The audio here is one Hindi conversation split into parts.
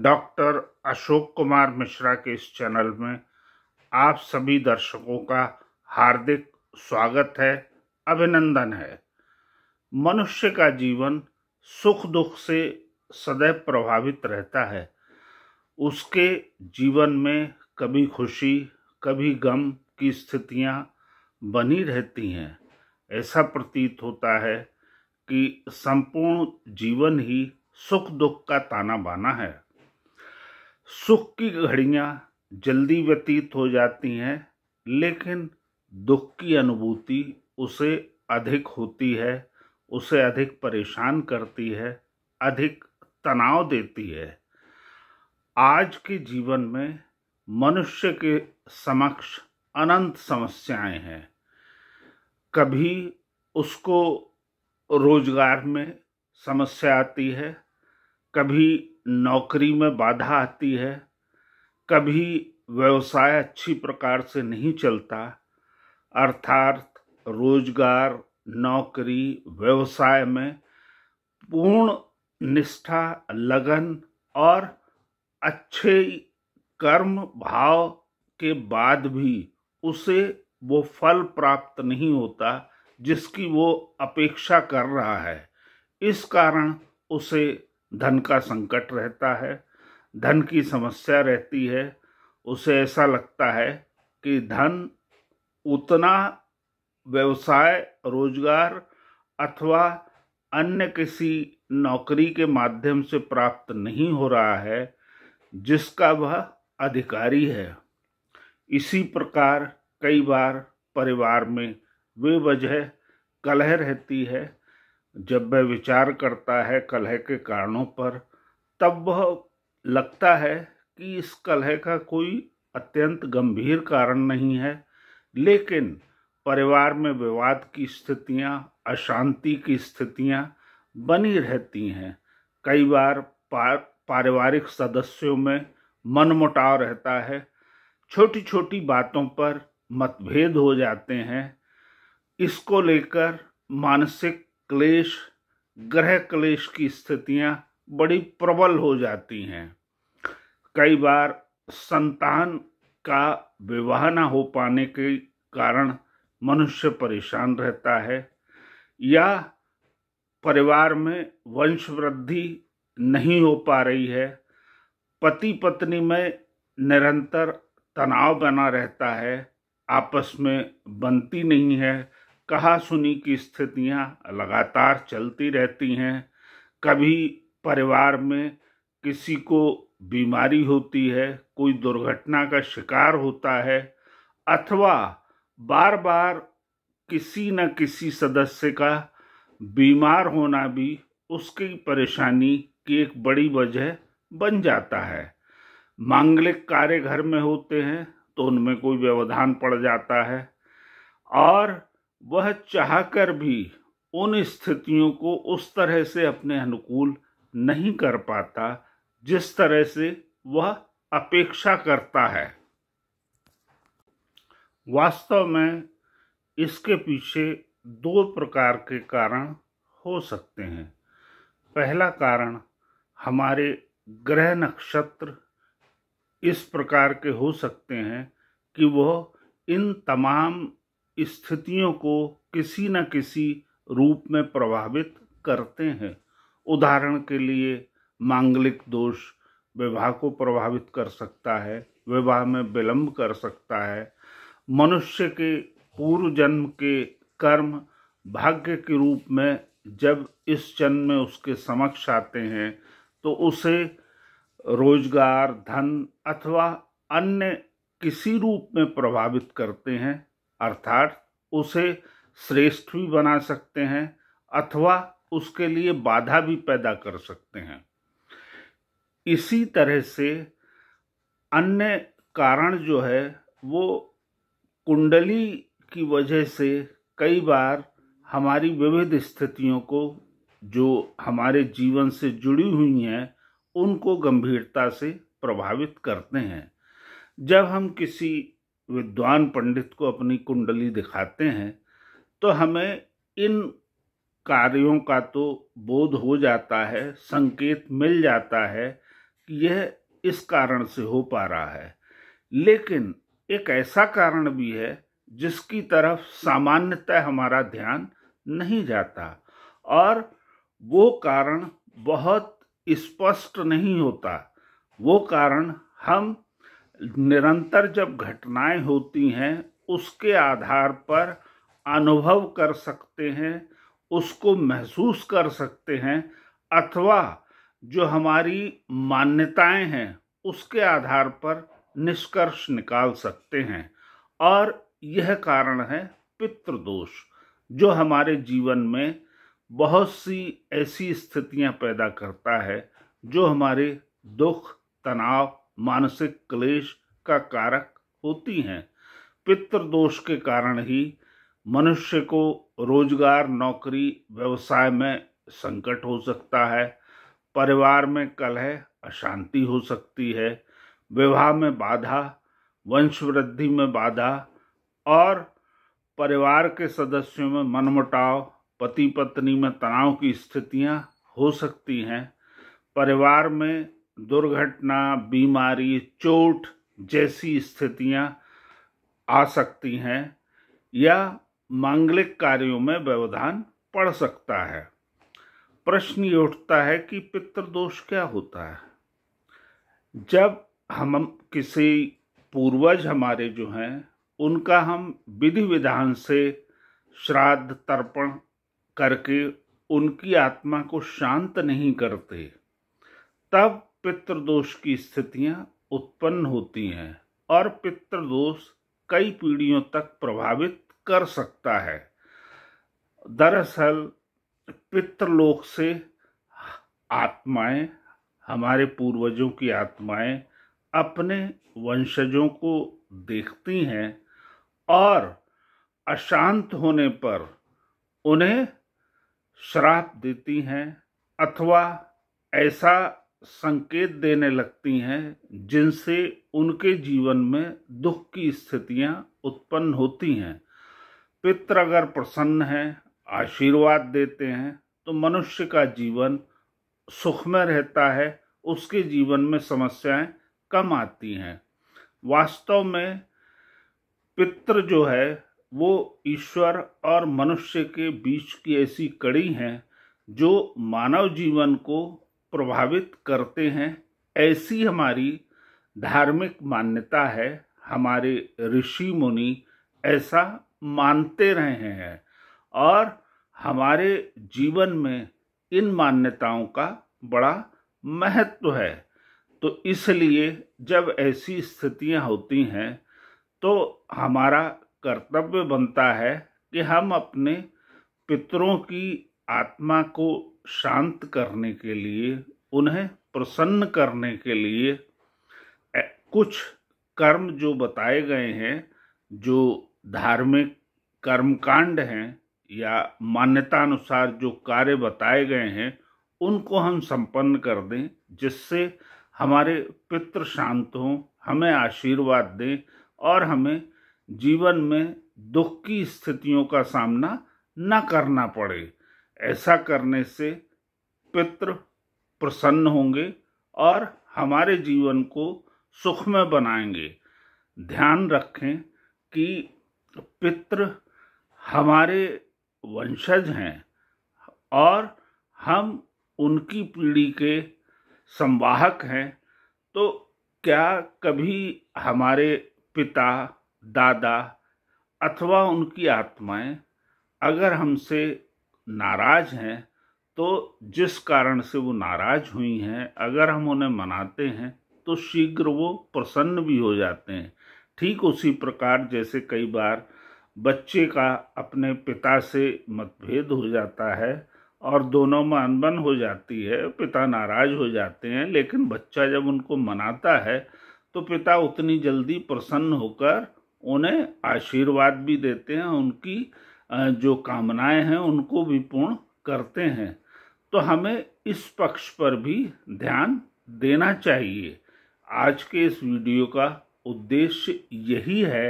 डॉक्टर अशोक कुमार मिश्रा के इस चैनल में आप सभी दर्शकों का हार्दिक स्वागत है, अभिनंदन है। मनुष्य का जीवन सुख दुख से सदैव प्रभावित रहता है। उसके जीवन में कभी खुशी कभी गम की स्थितियां बनी रहती हैं। ऐसा प्रतीत होता है कि संपूर्ण जीवन ही सुख दुख का ताना बाना है। सुख की घड़ियां जल्दी व्यतीत हो जाती हैं, लेकिन दुख की अनुभूति उसे अधिक होती है, उसे अधिक परेशान करती है, अधिक तनाव देती है। आज के जीवन में मनुष्य के समक्ष अनंत समस्याएं हैं। कभी उसको रोजगार में समस्या आती है, कभी नौकरी में बाधा आती है, कभी व्यवसाय अच्छी प्रकार से नहीं चलता। अर्थात रोजगार, नौकरी, व्यवसाय में पूर्ण निष्ठा, लगन और अच्छे कर्म भाव के बाद भी उसे वो फल प्राप्त नहीं होता जिसकी वो अपेक्षा कर रहा है। इस कारण उसे धन का संकट रहता है, धन की समस्या रहती है। उसे ऐसा लगता है कि धन उतना व्यवसाय, रोजगार अथवा अन्य किसी नौकरी के माध्यम से प्राप्त नहीं हो रहा है जिसका वह अधिकारी है। इसी प्रकार कई बार परिवार में बेवजह कलह रहती है। जब वह विचार करता है कलह के कारणों पर, तब वह लगता है कि इस कलह का कोई अत्यंत गंभीर कारण नहीं है, लेकिन परिवार में विवाद की स्थितियां, अशांति की स्थितियां बनी रहती हैं। कई बार पारिवारिक सदस्यों में मनमुटाव रहता है, छोटी छोटी बातों पर मतभेद हो जाते हैं। इसको लेकर मानसिक क्लेश, गृह क्लेश की स्थितियां बड़ी प्रबल हो जाती हैं। कई बार संतान का विवाह न हो पाने के कारण मनुष्य परेशान रहता है, या परिवार में वंश वृद्धि नहीं हो पा रही है, पति पत्नी में निरंतर तनाव बना रहता है, आपस में बनती नहीं है, कहा सुनी की स्थितियां लगातार चलती रहती हैं। कभी परिवार में किसी को बीमारी होती है, कोई दुर्घटना का शिकार होता है, अथवा बार बार किसी न किसी सदस्य का बीमार होना भी उसकी परेशानी की एक बड़ी वजह बन जाता है। मांगलिक कार्य घर में होते हैं तो उनमें कोई व्यवधान पड़ जाता है, और वह चाहकर भी उन स्थितियों को उस तरह से अपने अनुकूल नहीं कर पाता जिस तरह से वह अपेक्षा करता है। वास्तव में इसके पीछे दो प्रकार के कारण हो सकते हैं। पहला कारण, हमारे ग्रह नक्षत्र इस प्रकार के हो सकते हैं कि वह इन तमाम स्थितियों को किसी न किसी रूप में प्रभावित करते हैं। उदाहरण के लिए, मांगलिक दोष विवाह को प्रभावित कर सकता है, विवाह में विलंब कर सकता है। मनुष्य के पूर्व जन्म के कर्म भाग्य के रूप में जब इस जन्म में उसके समक्ष आते हैं तो उसे रोजगार, धन अथवा अन्य किसी रूप में प्रभावित करते हैं। अर्थात उसे श्रेष्ठ भी बना सकते हैं अथवा उसके लिए बाधा भी पैदा कर सकते हैं। इसी तरह से अन्य कारण जो है वो कुंडली की वजह से कई बार हमारी विविध स्थितियों को, जो हमारे जीवन से जुड़ी हुई हैं, उनको गंभीरता से प्रभावित करते हैं। जब हम किसी विद्वान पंडित को अपनी कुंडली दिखाते हैं तो हमें इन कार्यों का तो बोध हो जाता है, संकेत मिल जाता है यह इस कारण से हो पा रहा है, लेकिन एक ऐसा कारण भी है जिसकी तरफ सामान्यतः हमारा ध्यान नहीं जाता, और वो कारण बहुत स्पष्ट नहीं होता। वो कारण हम निरंतर जब घटनाएं होती हैं उसके आधार पर अनुभव कर सकते हैं, उसको महसूस कर सकते हैं, अथवा जो हमारी मान्यताएं हैं उसके आधार पर निष्कर्ष निकाल सकते हैं। और यह कारण है पितृदोष, जो हमारे जीवन में बहुत सी ऐसी स्थितियां पैदा करता है जो हमारे दुख, तनाव, मानसिक क्लेश का कारक होती हैं। पितृदोष के कारण ही मनुष्य को रोजगार, नौकरी, व्यवसाय में संकट हो सकता है, परिवार में कलह, अशांति हो सकती है, विवाह में बाधा, वंश वृद्धि में बाधा, और परिवार के सदस्यों में मनमुटाव, पति पत्नी में तनाव की स्थितियां हो सकती हैं, परिवार में दुर्घटना, बीमारी, चोट जैसी स्थितियां आ सकती हैं, या मांगलिक कार्यों में व्यवधान पड़ सकता है। प्रश्न ये उठता है कि पितृदोष क्या होता है। जब हम किसी पूर्वज हमारे जो हैं उनका हम विधि विधान से श्राद्ध तर्पण करके उनकी आत्मा को शांत नहीं करते, तब पितृदोष की स्थितियां उत्पन्न होती हैं, और पितृदोष कई पीढ़ियों तक प्रभावित कर सकता है। दरअसल पितृलोक से आत्माएं, हमारे पूर्वजों की आत्माएं अपने वंशजों को देखती हैं और अशांत होने पर उन्हें श्राप देती हैं, अथवा ऐसा संकेत देने लगती हैं जिनसे उनके जीवन में दुख की स्थितियां उत्पन्न होती हैं। पितृ अगर प्रसन्न हैं, आशीर्वाद देते हैं, तो मनुष्य का जीवन सुखमय रहता है, उसके जीवन में समस्याएं कम आती हैं। वास्तव में पितृ जो है वो ईश्वर और मनुष्य के बीच की ऐसी कड़ी है जो मानव जीवन को प्रभावित करते हैं। ऐसी हमारी धार्मिक मान्यता है, हमारे ऋषि मुनि ऐसा मानते रहे हैं, और हमारे जीवन में इन मान्यताओं का बड़ा महत्व है। तो इसलिए जब ऐसी स्थितियां होती हैं तो हमारा कर्तव्य बनता है कि हम अपने पितरों की आत्मा को शांत करने के लिए, उन्हें प्रसन्न करने के लिए कुछ कर्म जो बताए गए हैं, जो धार्मिक कर्मकांड हैं या मान्यता अनुसार जो कार्य बताए गए हैं, उनको हम संपन्न कर दें, जिससे हमारे पितृ शांत हों, हमें आशीर्वाद दें और हमें जीवन में दुख की स्थितियों का सामना न करना पड़े। ऐसा करने से पितृ प्रसन्न होंगे और हमारे जीवन को सुखमय बनाएंगे। ध्यान रखें कि पितृ हमारे वंशज हैं और हम उनकी पीढ़ी के संवाहक हैं। तो क्या कभी हमारे पिता, दादा अथवा उनकी आत्माएं अगर हमसे नाराज हैं, तो जिस कारण से वो नाराज हुई हैं, अगर हम उन्हें मनाते हैं तो शीघ्र वो प्रसन्न भी हो जाते हैं। ठीक उसी प्रकार जैसे कई बार बच्चे का अपने पिता से मतभेद हो जाता है और दोनों में अनबन हो जाती है, पिता नाराज हो जाते हैं, लेकिन बच्चा जब उनको मनाता है तो पिता उतनी जल्दी प्रसन्न होकर उन्हें आशीर्वाद भी देते हैं, उनकी जो कामनाएं हैं उनको भी पूर्ण करते हैं। तो हमें इस पक्ष पर भी ध्यान देना चाहिए। आज के इस वीडियो का उद्देश्य यही है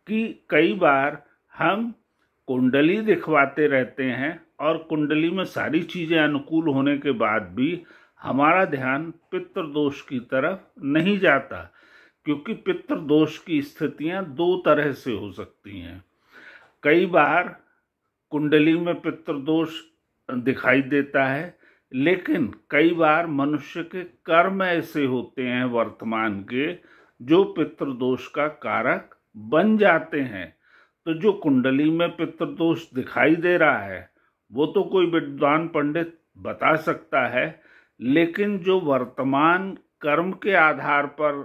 कि कई बार हम कुंडली दिखवाते रहते हैं और कुंडली में सारी चीज़ें अनुकूल होने के बाद भी हमारा ध्यान पितृदोष की तरफ नहीं जाता, क्योंकि पितृदोष की स्थितियां दो तरह से हो सकती हैं। कई बार कुंडली में पितृदोष दिखाई देता है, लेकिन कई बार मनुष्य के कर्म ऐसे होते हैं वर्तमान के जो पितृदोष का कारक बन जाते हैं। तो जो कुंडली में पितृदोष दिखाई दे रहा है वो तो कोई विद्वान पंडित बता सकता है, लेकिन जो वर्तमान कर्म के आधार पर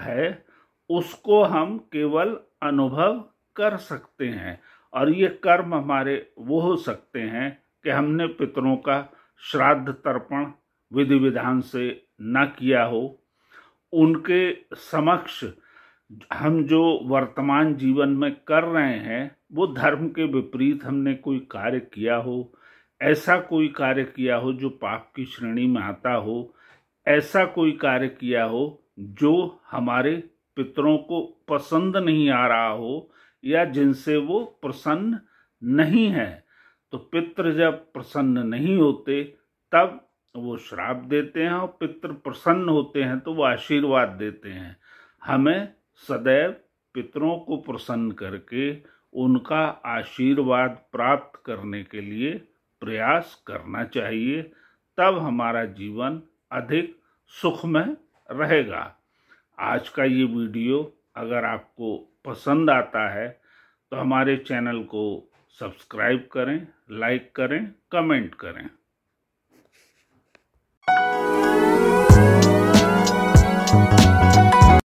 है उसको हम केवल अनुभव कर सकते हैं। और ये कर्म हमारे वो हो सकते हैं कि हमने पितरों का श्राद्ध तर्पण विधि विधान से न किया हो, उनके समक्ष हम जो वर्तमान जीवन में कर रहे हैं वो धर्म के विपरीत हमने कोई कार्य किया हो, ऐसा कोई कार्य किया हो जो पाप की श्रेणी में आता हो, ऐसा कोई कार्य किया हो जो हमारे पितरों को पसंद नहीं आ रहा हो या जिनसे वो प्रसन्न नहीं है। तो पितृ जब प्रसन्न नहीं होते तब वो श्राप देते हैं, और पितृ प्रसन्न होते हैं तो वो आशीर्वाद देते हैं। हमें सदैव पितरों को प्रसन्न करके उनका आशीर्वाद प्राप्त करने के लिए प्रयास करना चाहिए, तब हमारा जीवन अधिक सुखमय रहेगा। आज का ये वीडियो अगर आपको पसंद आता है तो हमारे चैनल को सब्सक्राइब करें, लाइक करें, कमेंट करें।